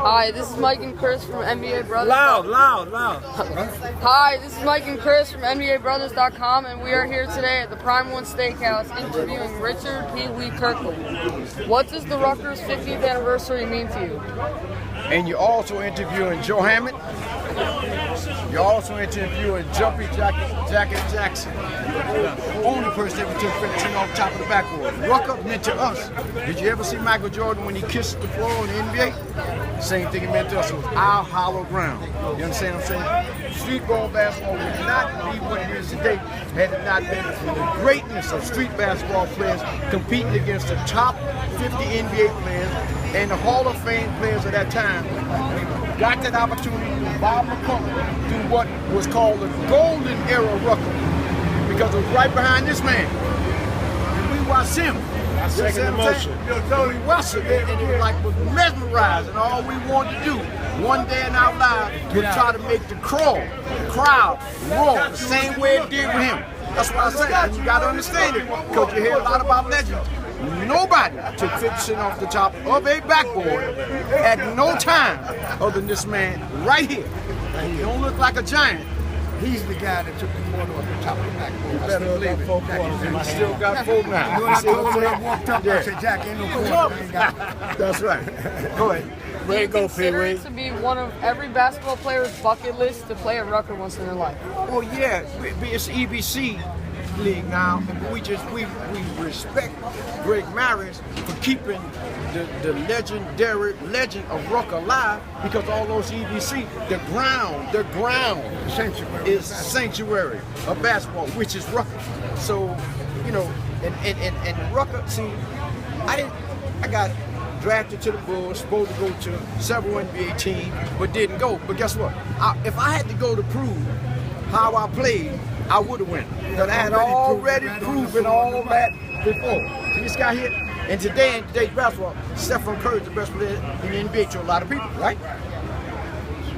Hi, this is Mike and Chris from NBABrothers. Loud. Hi, this is Mike and Chris from NBABrothers.com, and we are here today at the Prime One Steakhouse interviewing Richard P. Lee Kirkland. What does the Rucker's 50th anniversary mean to you? And you're also interviewing Joe Hammond. You're also interviewing Jumpy Jacket Jackson. The only person that ever took 15 off the top of the backboard. Rucker meant to us. Did you ever see Michael Jordan when he kissed the floor in the NBA? Same thing it meant to us. It was our hollow ground. You understand what I'm saying? Street ball basketball would not be what it is today had it not been for the greatness of street basketball players competing against the top 50 NBA players and the Hall of Fame players of that time. We got that opportunity to Bob McCulloch through what was called the golden era Rucker, because it was right behind this man. And we watched him. Second emotion. We watched it, and it was like was mesmerized, and all we wanted to do one day in our lives was try to make the crowd roar the same way it did with him. That's what I say, and you got to understand it, because you hear a lot about legends. Nobody took 50% off the top of a backboard at no time other than this man right here. He don't look like a giant. He's the guy that took the water off the top of the backboard. You better believe it. He still got 4 now. You know, I told him when I walked up, I said, Jack, ain't no quarter. That's right. Go ahead. Do you consider it to be one of every basketball player's bucket list to play at Rucker once in their life? Well, yeah, it's EBC league now. We respect Greg Maris for keeping the legendary legend of Rucker alive, because all those EBC, the ground is sanctuary of basketball, which is Rucker. So, you know, and Rucker, see, I got drafted to the Bulls, supposed to go to several NBA teams, but didn't go. But guess what? If I had to go to prove how I played, I would have won. Because I had already proven all that before. See this guy here? And today, in today's basketball, Stephen Curry is the best player in the NBA to a lot of people, right?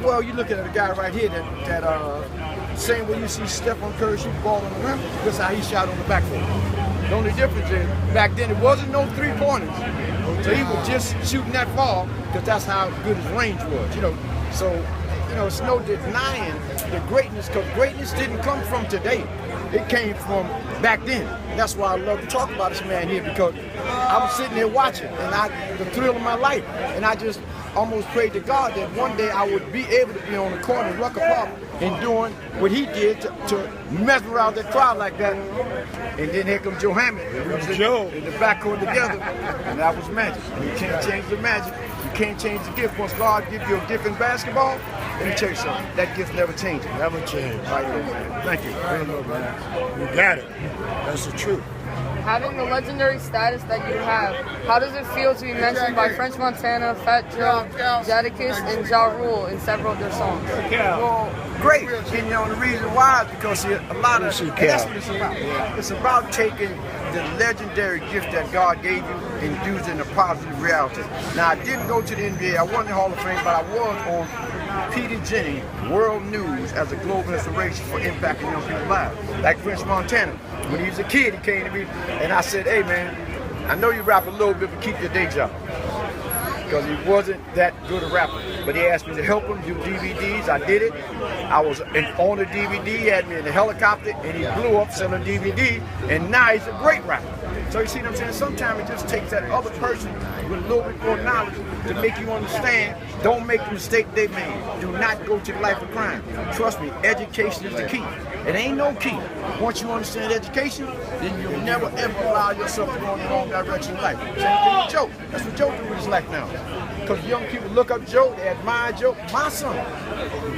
Well, you look at a guy right here that same way you see Stephen Curry shoot the ball on the rim, that's how he shot on the backboard. The only difference is, back then, it wasn't no three-pointers. So he was just shooting that ball, because that's how good his range was, you know. So, you know, it's no denying the greatness, because greatness didn't come from today. It came from back then. That's why I love to talk about this man here, because I was sitting here watching, and the thrill of my life, and I just almost prayed to God that one day I would be able to be on the court in Rucker Park and doing what he did to mesmerize that crowd like that. And then here comes Joe Hammond. We was in the backcourt together, and that was magic. You can't change the magic. You can't change the gift. Once God gives you a gift in basketball, let me tell you something. That gift never changes. Never changes. Right there. Thank you. You got it. That's the truth. Having the legendary status that you have, how does it feel to be mentioned by French Montana, Fat Joe, Jadakiss, and Ja Rule in several of their songs? Well, great. And you know, the reason why is because a lot of, and that's what it's about. It's about taking the legendary gift that God gave you and using a positive reality. Now, I didn't go to the NBA. I wasn't in the Hall of Fame, but I was on Peter Jennings World News as a global inspiration for impacting young people's lives. Like French Montana. When he was a kid, he came to me and I said, hey man, I know you rap a little bit, but keep your day job. Because he wasn't that good a rapper. But he asked me to help him do DVDs. I did it. I was on the DVD, he had me in the helicopter, and he blew up selling DVDs, and now he's a great rapper. So you see what I'm saying? Sometimes it just takes that other person with a little bit more knowledge to make you understand. Don't make the mistake they made. Do not go to the life of crime. Trust me, education is the key. It ain't no key. Once you understand education, then you'll never ever allow yourself to go in the wrong direction in life. Same thing with Joe. That's what Joe does with his life now. Because young people look up Joe, they admire Joe. My son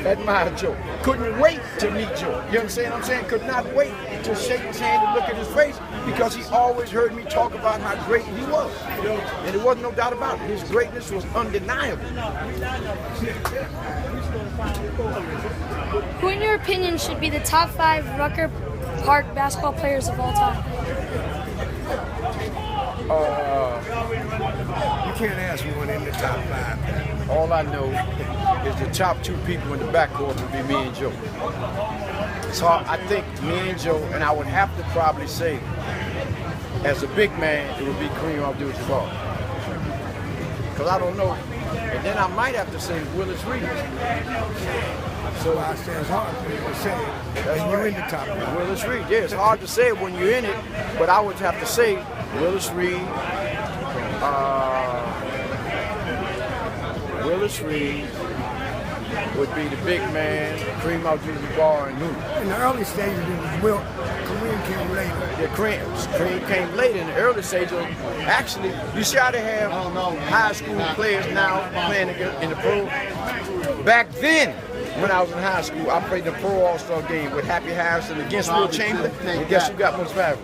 admired Joe. Couldn't wait to meet Joe. You understand what I'm saying? Could not wait to shake his hand and look at his face, because he always heard me talk about how great he was. And there wasn't no doubt about it. His greatness was undeniable. Who, in your opinion, should be the top 5 Rucker Park basketball players of all time? You can't ask one in the top 5. All I know is the top 2 people in the backcourt would be me and Joe. So I think me and Joe, and I would have to probably say, as a big man, it would be Kareem Abdul-Jabbar. Because I don't know And then I might have to say Willis Reed. So I say it's hard for you to say when you're in the top 5. Willis Reed, yeah, it's hard to say it when you're in it, but I would have to say Willis Reed, would be the big man, Kareem Abdul-Jabbar, and who? In the early stages, it was Wilt. Kareem came later. Yeah, Kareem came later in the early stage. Actually, you see how they have high school players now playing in the pro. Back then, when I was in high school, I played the Pro All-Star game with Happy Harrison against Will Chamberlain. And guess who got most valuable?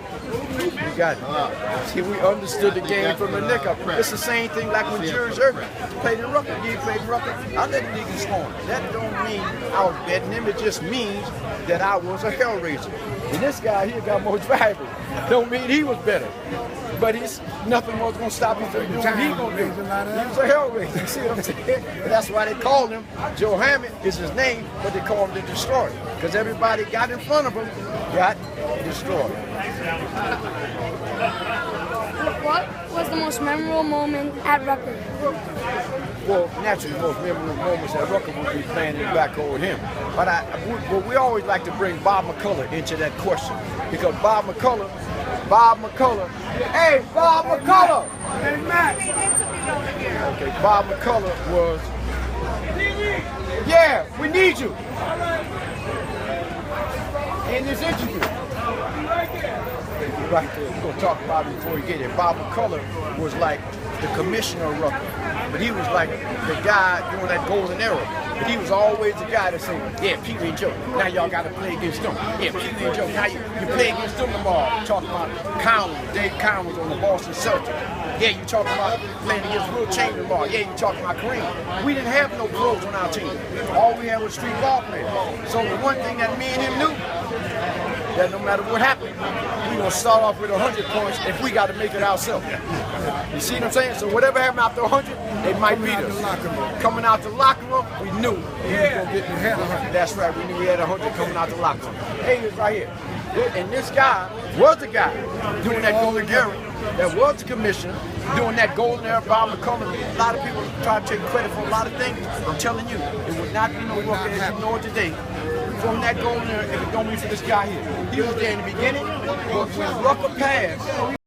You got it. See, we understood the game from the neck up. It's the same thing like when George Irvin played in Rucker. He played in Rucker. I let the niggas score. That don't mean I was betting him. It just means that I was a hellraiser. And this guy here got most valuable. Don't mean he was better. But nothing was going to stop him from doing what he going to do. He was a hellraiser. You see what I'm saying? That's why they called him, Joe Hammond is his name, but they call him the Destroyer. Because everybody got in front of him, got destroyed. What was the most memorable moment at Rucker? Well, naturally, the most memorable moments at Rucker would be playing in the backcourt with him. But we always like to bring Bob McCulloch into that question. Because Bob McCulloch, hey, Bob McCulloch! Hey, Matt. Okay, Bob McCulloch was, yeah, we need you in this interview. Right there, we're going to talk about it before we get it. Bob McCulloch was like the commissioner of Rucker, but he was like the guy doing that golden era. But he was always the guy that said, yeah, Pee Wee and Joe, now y'all got to play against them. Yeah, Pee Wee and Joe, now you play against them tomorrow. Talking about Conlon, Dave Conlon on the Boston Celtics. Yeah, you talking about playing against Will Chamberlain tomorrow. Yeah, you talking about Kareem. We didn't have no pros on our team. All we had was street ball players. So the one thing that me and him knew, that no matter what happened, we're going to start off with 100 points if we got to make it ourselves. You see what I'm saying? So whatever happened after 100, they might beat us. Coming out the locker room, we knew we was going to get the head 100. That's right, we knew we had 100 coming out the locker room. Hey, it's right here. And this guy was the guy doing that golden era, that was the commissioner, doing that golden era. Bob McCulloch. A lot of people try to take credit for a lot of things. I'm telling you, it would not be no Rucker as you know it today. From that golden era, if it don't be for this guy here. He was there in the beginning, but when Rucker passed,